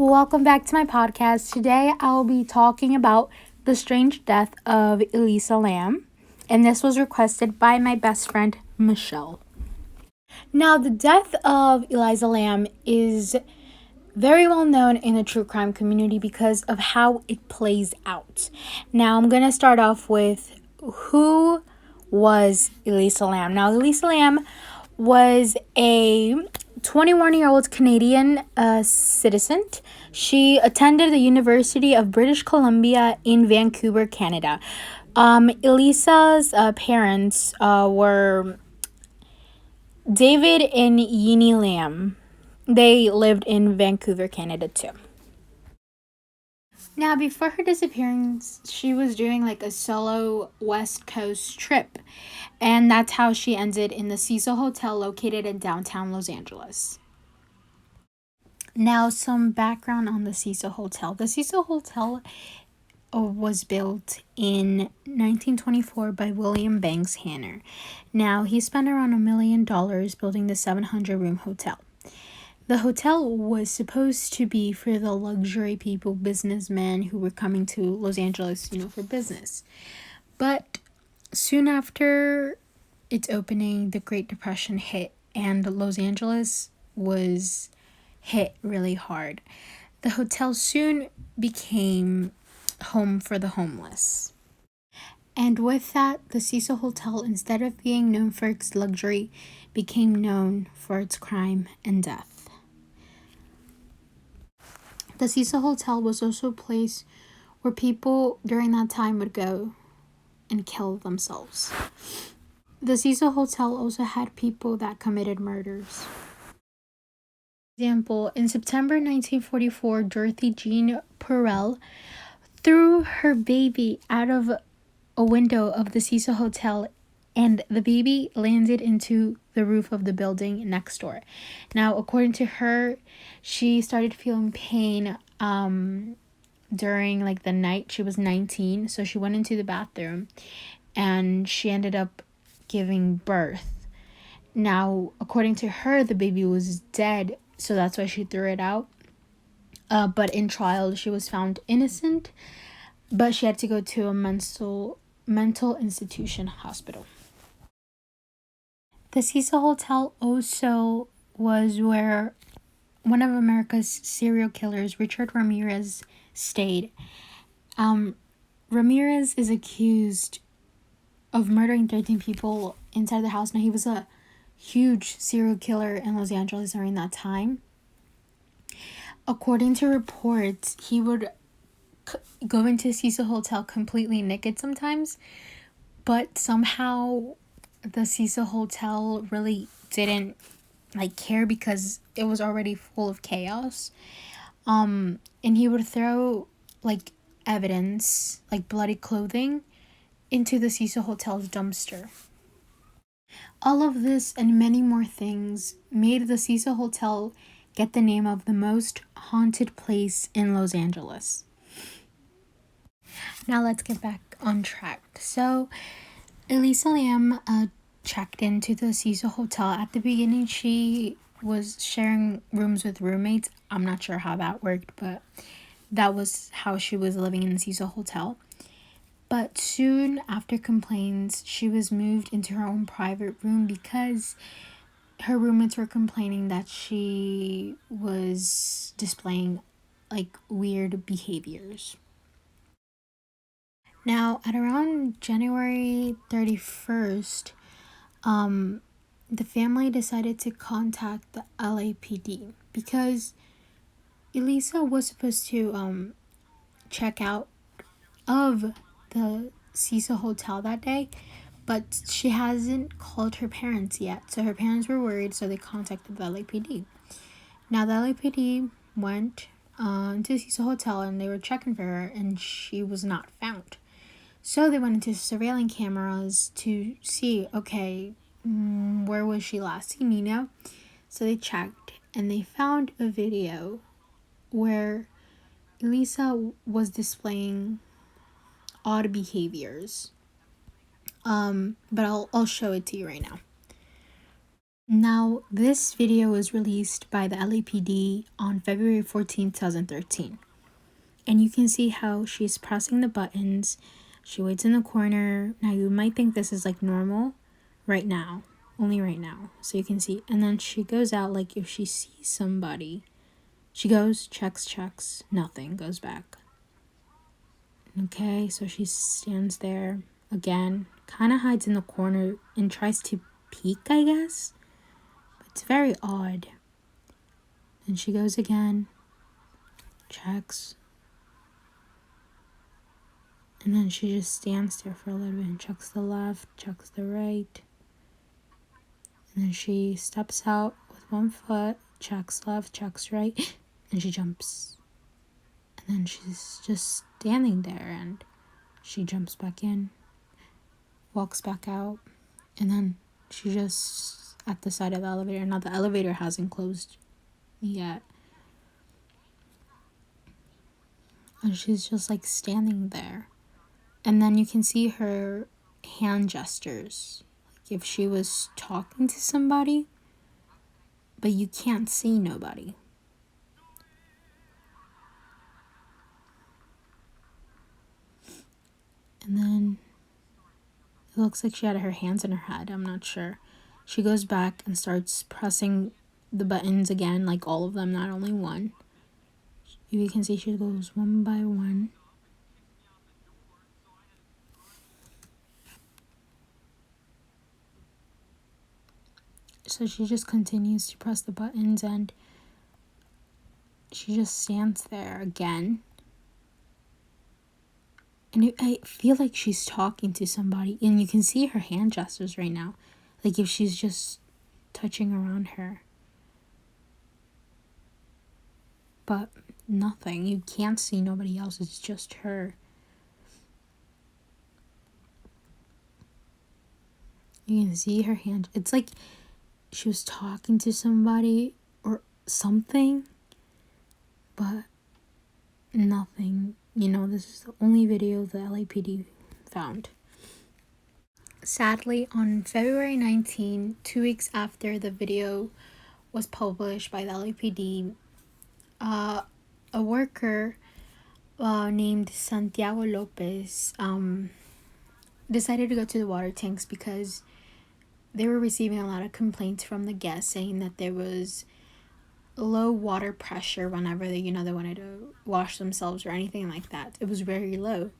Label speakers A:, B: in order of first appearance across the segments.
A: Welcome back to my podcast. Today I will be talking about the strange death of Elisa Lam, and this was requested by my best friend Michelle. Now, the death of Elisa Lam is very well known in the true crime community because of how it plays out. Now, I'm going to start off with who was Elisa Lam. Now, Elisa Lam was a 21-year-old Canadian citizen. She attended the University of British Columbia in Vancouver, Canada. Elisa's parents were David and Yini Lam. They lived in Vancouver, Canada too. Now, before her disappearance, she was doing like a solo West Coast trip. And that's how she ended in the Cecil Hotel located in downtown Los Angeles. Now, some background on the Cecil Hotel. The Cecil Hotel was built in 1924 by William Banks Hanner. Now, he spent around $1 million building the 700-room hotel. The hotel was supposed to be for the luxury people, businessmen who were coming to Los Angeles, for business. But soon after its opening, the Great Depression hit, and Los Angeles was hit really hard. The hotel soon became home for the homeless. And with that, the Cecil Hotel, instead of being known for its luxury, became known for its crime and death. The Cecil Hotel was also a place where people during that time would go and kill themselves. The Cecil Hotel also had people that committed murders. For example, in September 1944, Dorothy Jean Perel threw her baby out of a window of the Cecil Hotel, and the baby landed into the roof of the building next door. Now, according to her, she started feeling pain during the night. She was 19, so she went into the bathroom and she ended up giving birth. Now, according to her, the baby was dead, so that's why she threw it out. But in trial, she was found innocent, but she had to go to a mental institution hospital. The Cecil Hotel also was where one of America's serial killers, Richard Ramirez, stayed. Ramirez is accused of murdering 13 people inside the house. Now, he was a huge serial killer in Los Angeles during that time. According to reports, he would go into Cecil Hotel completely naked sometimes, but somehow the Cecil Hotel really didn't care because it was already full of chaos. And he would throw evidence, bloody clothing, into the Cecil Hotel's dumpster. All of this and many more things made the Cecil Hotel get the name of the most haunted place in Los Angeles. Now let's get back on track. So, Elisa Lam checked into the Cecil Hotel. At the beginning, she was sharing rooms with roommates. I'm not sure how that worked, but that was how she was living in the Cecil Hotel. But soon after complaints, she was moved into her own private room because her roommates were complaining that she was displaying weird behaviors. Now, at around January 31st, the family decided to contact the LAPD because Elisa was supposed to check out of the Cecil Hotel that day, but she hasn't called her parents yet. So her parents were worried, so they contacted the LAPD. Now, the LAPD went to Cecil Hotel and they were checking for her, and she was not found. So they went into surveillance cameras to see, okay, where was she last seen, So they checked and they found a video where Elisa was displaying odd behaviors. But I'll show it to you right now. Now, this video was released by the LAPD on February 14th, 2013. And you can see how she's pressing the buttons. She waits in the corner. Now, you might think this is like normal right now. Only right now. So you can see. And then she goes out like if she sees somebody. She goes, checks, nothing, goes back. Okay, so she stands there again, kind of hides in the corner and tries to peek, I guess. But it's very odd. And she goes again, checks. And then she just stands there for a little bit and checks the left, checks the right. And then she steps out with one foot, checks left, checks right, and she jumps. And then she's just standing there and she jumps back in, walks back out, and then she just at the side of the elevator. Now the elevator hasn't closed yet. And she's just like standing there. And then you can see her hand gestures. Like if she was talking to somebody, but you can't see nobody. And then it looks like she had her hands in her head. I'm not sure. She goes back and starts pressing the buttons again, like all of them, not only one. You can see she goes one by one. So she just continues to press the buttons and she just stands there again. And I feel like she's talking to somebody. And you can see her hand gestures right now. Like if she's just touching around her. But nothing. You can't see nobody else. It's just her. You can see her hand. It's like she was talking to somebody or something. But nothing. You know, this is the only video the LAPD found. Sadly, on February 19, 2 weeks after the video was published by the LAPD, a worker named Santiago Lopez decided to go to the water tanks because they were receiving a lot of complaints from the guests saying that there was low water pressure whenever they wanted to wash themselves or anything like that. It was very low.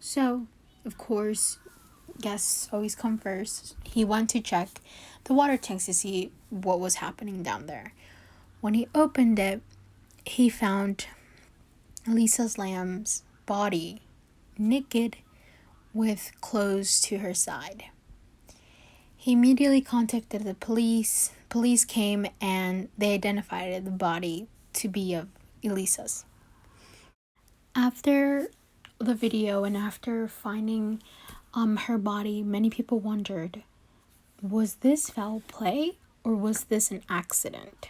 A: So, of course, guests always come first. He went to check the water tanks to see what was happening down there. When he opened it, he found Elisa Lam's body naked with clothes to her side. He immediately contacted the police. Police came and they identified the body to be of Elisa's. After the video and after finding her body, many people wondered, was this foul play or was this an accident?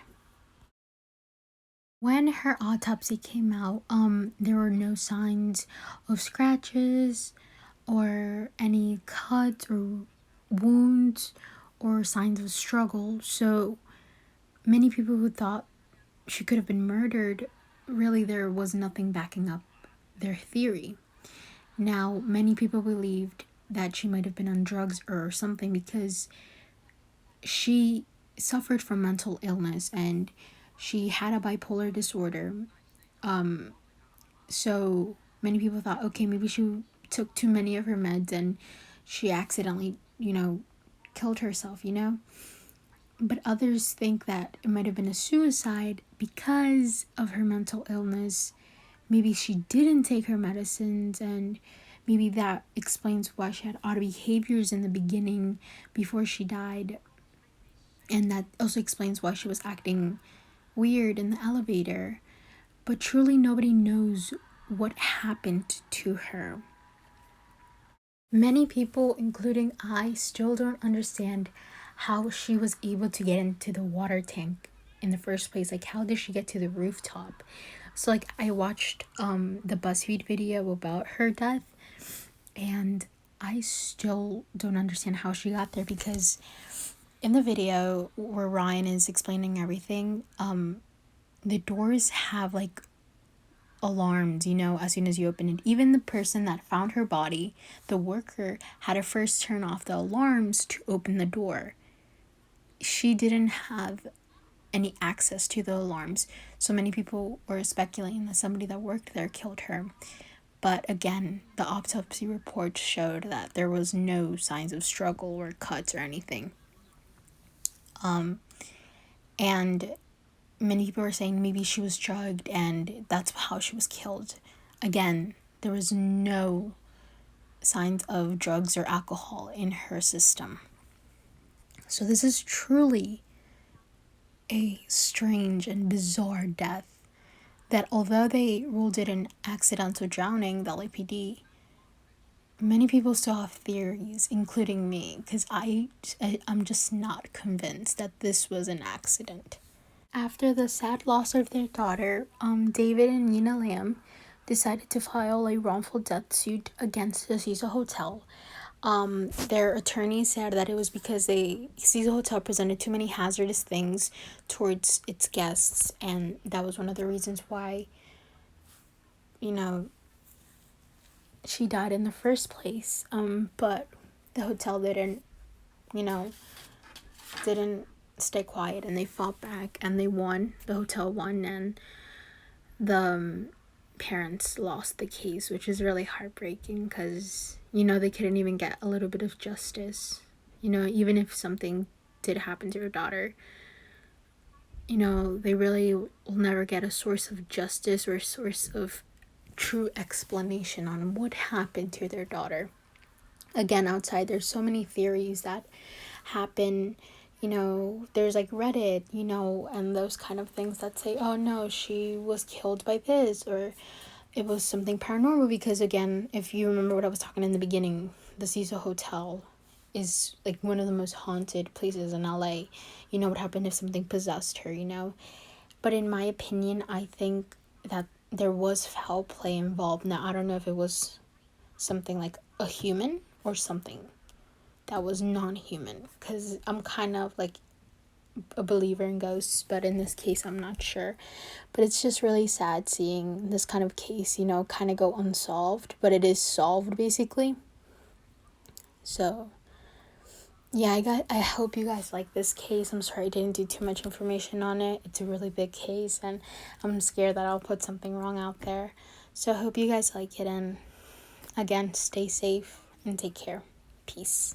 A: When her autopsy came out, there were no signs of scratches or any cuts or wounds or signs of struggle. So many people who thought she could have been murdered, really there was nothing backing up their theory. Now, many people believed that she might have been on drugs or something because she suffered from mental illness and she had a bipolar disorder. So many people thought, okay, maybe she took too many of her meds and she accidentally, killed herself, But others think that it might have been a suicide because of her mental illness. Maybe she didn't take her medicines and maybe that explains why she had odd behaviors in the beginning before she died. And that also explains why she was acting weird in the elevator. But truly nobody knows what happened to her. Many people, including I, still don't understand how she was able to get into the water tank in the first place. Like, how did she get to the rooftop? So, like, I watched the BuzzFeed video about her death, and I still don't understand how she got there because in the video where Ryan is explaining everything, the doors have like alarms, as soon as you open it. Even the person that found her body, the worker, had to first turn off the alarms to open the door. She didn't have any access to the alarms, so many people were speculating that somebody that worked there killed her. But again, the autopsy report showed that there was no signs of struggle or cuts or anything. And many people were saying maybe she was drugged and that's how she was killed. Again, there was no signs of drugs or alcohol in her system. So this is truly a strange and bizarre death that, although they ruled it an accidental drowning, the LAPD, many people still have theories, including me, because I'm just not convinced that this was an accident. After the sad loss of their daughter, David and Elisa Lam decided to file a wrongful death suit against the Cecil Hotel. Their attorney said that it was because Cecil Hotel presented too many hazardous things towards its guests, and that was one of the reasons why, she died in the first place. But the hotel didn't stay quiet, and they fought back and they won. The hotel won, and the parents lost the case, which is really heartbreaking because they couldn't even get a little bit of justice. Even if something did happen to your daughter, they really will never get a source of justice or a source of true explanation on what happened to their daughter. Again, outside there's so many theories that happen. There's like Reddit, and those kind of things that say, oh no, she was killed by this, or it was something paranormal. Because again, if you remember what I was talking in the beginning, the Cecil Hotel is like one of the most haunted places in LA. What happened if something possessed her, But in my opinion, I think that there was foul play involved. Now, I don't know if it was something like a human or something that was non-human, because I'm kind of like a believer in ghosts, but in this case I'm not sure. But it's just really sad seeing this kind of case, kind of go unsolved, but it is solved basically. So yeah, I hope you guys like this case. I'm sorry I didn't do too much information on it. It's a really big case, and I'm scared that I'll put something wrong out there. So I hope you guys like it, and again, stay safe and take care. Peace.